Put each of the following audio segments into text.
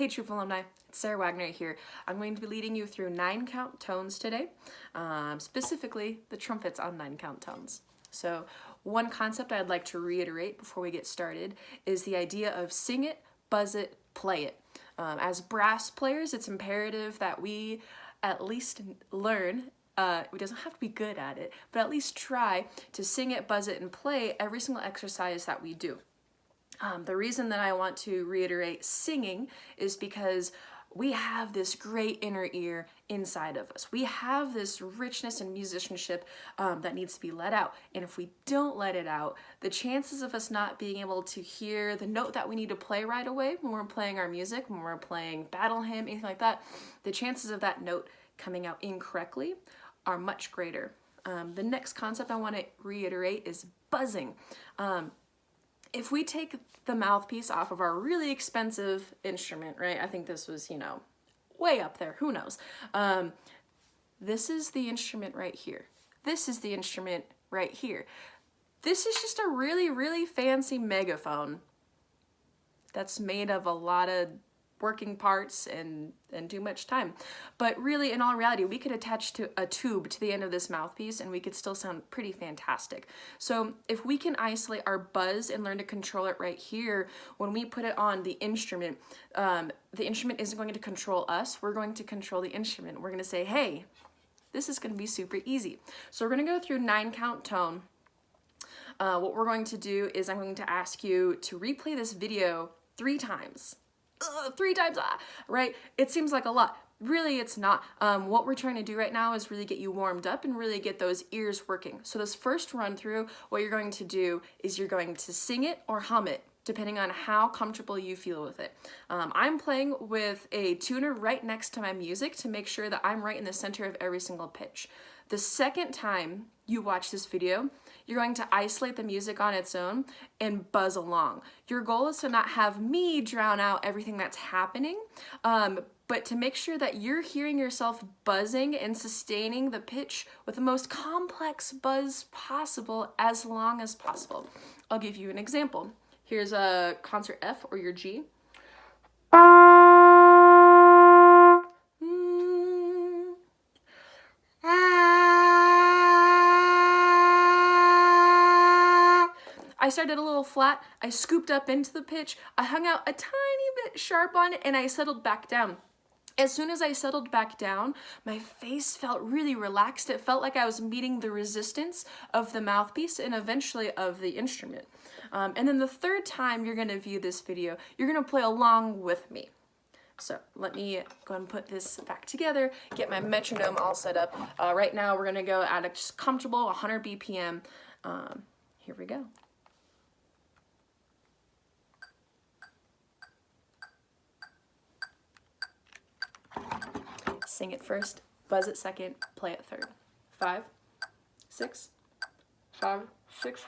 Hey Troop Alumni, it's Sarah Wagner here. I'm going to be leading you through 9-count tones today, specifically the trumpets on 9-count tones. So one concept I'd like to reiterate before we get started is the idea of sing it, buzz it, play it. As brass players, it's imperative that we at least learn, it doesn't have to be good at it, but at least try to sing it, buzz it, and play every single exercise that we do. The reason that I want to reiterate singing is because we have this great inner ear inside of us. We have this richness and musicianship that needs to be let out. And if we don't let it out, the chances of us not being able to hear the note that we need to play right away when we're playing our music, when we're playing battle hymn, anything like that, the chances of that note coming out incorrectly are much greater. The next concept I want to reiterate is buzzing. If we take the mouthpiece off of our really expensive instrument, right? I think this was, way up there. Who knows? This is the instrument right here. This is the instrument right here. This is just a really, really fancy megaphone that's made of a lot of working parts and too much time. But really, in all reality, we could attach to a tube to the end of this mouthpiece and we could still sound pretty fantastic. So if we can isolate our buzz and learn to control it right here, when we put it on the instrument isn't going to control us. We're going to control the instrument. We're going to say, hey, this is going to be super easy. So we're going to go through 9-count tone. What we're going to do is I'm going to ask you to replay this video 3 times. 3 times, right? It seems like a lot. Really, it's not. What we're trying to do right now is really get you warmed up and really get those ears working. So this first run through, what you're going to do is you're going to sing it or hum it, depending on how comfortable you feel with it. I'm playing with a tuner right next to my music to make sure that I'm right in the center of every single pitch. The second time you watch this video, you're going to isolate the music on its own and buzz along. Your goal is to not have me drown out everything that's happening, but to make sure that you're hearing yourself buzzing and sustaining the pitch with the most complex buzz possible as long as possible. I'll give you an example. Here's a concert F or your G. I started a little flat, I scooped up into the pitch, I hung out a tiny bit sharp on it, and I settled back down. As soon as I settled back down, my face felt really relaxed. It felt like I was meeting the resistance of the mouthpiece and eventually of the instrument. And then the third time you're gonna view this video, you're gonna play along with me. So let me go and put this back together, get my metronome all set up. Right now we're gonna go at a just comfortable 100 BPM. Here we go. Sing it first, buzz it second, play it third. 5, 6, 5, 6.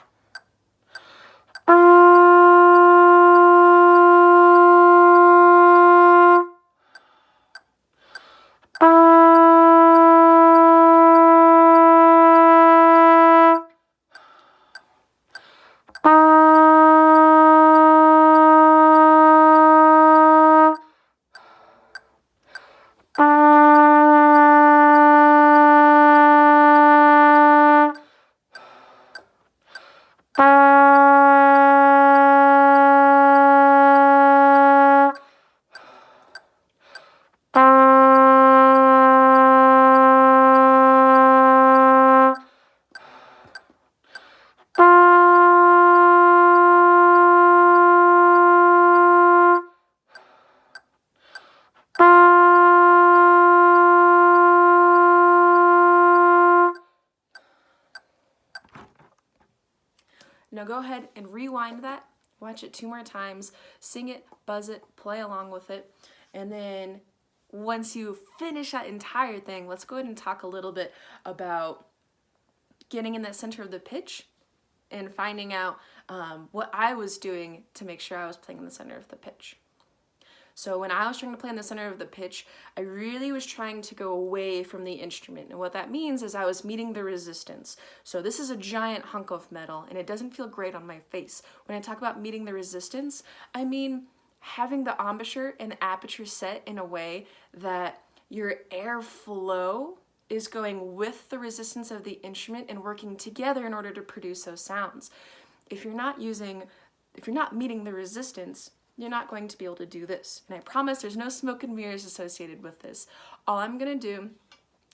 Now go ahead and rewind that, watch it 2 more times, sing it, buzz it, play along with it, and then once you finish that entire thing, let's go ahead and talk a little bit about getting in that center of the pitch and finding out what I was doing to make sure I was playing in the center of the pitch. So when I was trying to play in the center of the pitch, I really was trying to go away from the instrument. And what that means is I was meeting the resistance. So this is a giant hunk of metal and it doesn't feel great on my face. When I talk about meeting the resistance, I mean having the embouchure and aperture set in a way that your airflow is going with the resistance of the instrument and working together in order to produce those sounds. If you're not meeting the resistance, you're not going to be able to do this. And I promise there's no smoke and mirrors associated with this. All I'm gonna do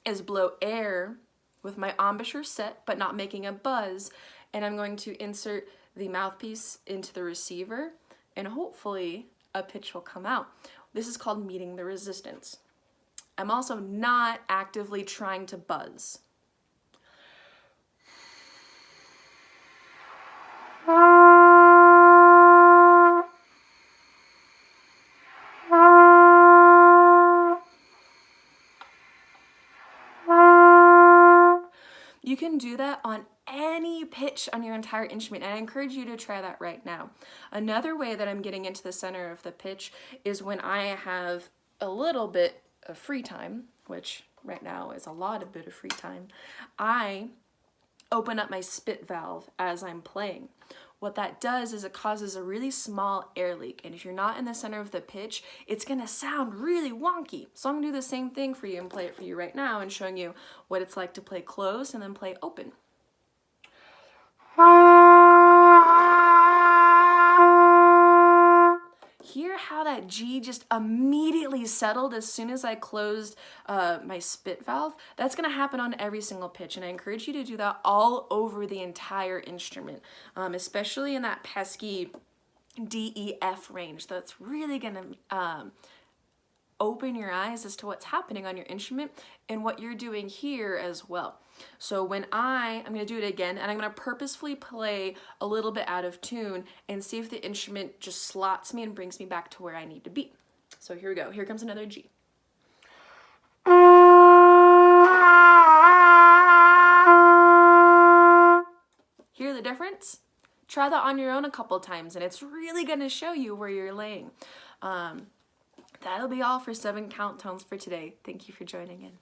is blow air with my embouchure set, but not making a buzz, and I'm going to insert the mouthpiece into the receiver, and hopefully a pitch will come out. This is called meeting the resistance. I'm also not actively trying to buzz. You can do that on any pitch on your entire instrument, and I encourage you to try that right now. Another way that I'm getting into the center of the pitch is when I have a little bit of free time, which right now is a lot of bit of free time. I open up my spit valve as I'm playing. What that does is it causes a really small air leak, and if you're not in the center of the pitch, it's gonna sound really wonky. So I'm gonna do the same thing for you and play it for you right now and showing you what it's like to play closed and then play open. Hear how that G just immediately settled as soon as I closed my spit valve? That's gonna happen on every single pitch, and I encourage you to do that all over the entire instrument, especially in that pesky D, E, F range. That's really gonna open your eyes as to what's happening on your instrument and what you're doing here as well. So when I'm gonna do it again, and I'm gonna purposefully play a little bit out of tune and see if the instrument just slots me and brings me back to where I need to be. So here we go. Here comes another G. Hear the difference? Try that on your own a couple times, and it's really gonna show you where you're laying. That'll be all for 7 count tones for today. Thank you for joining in.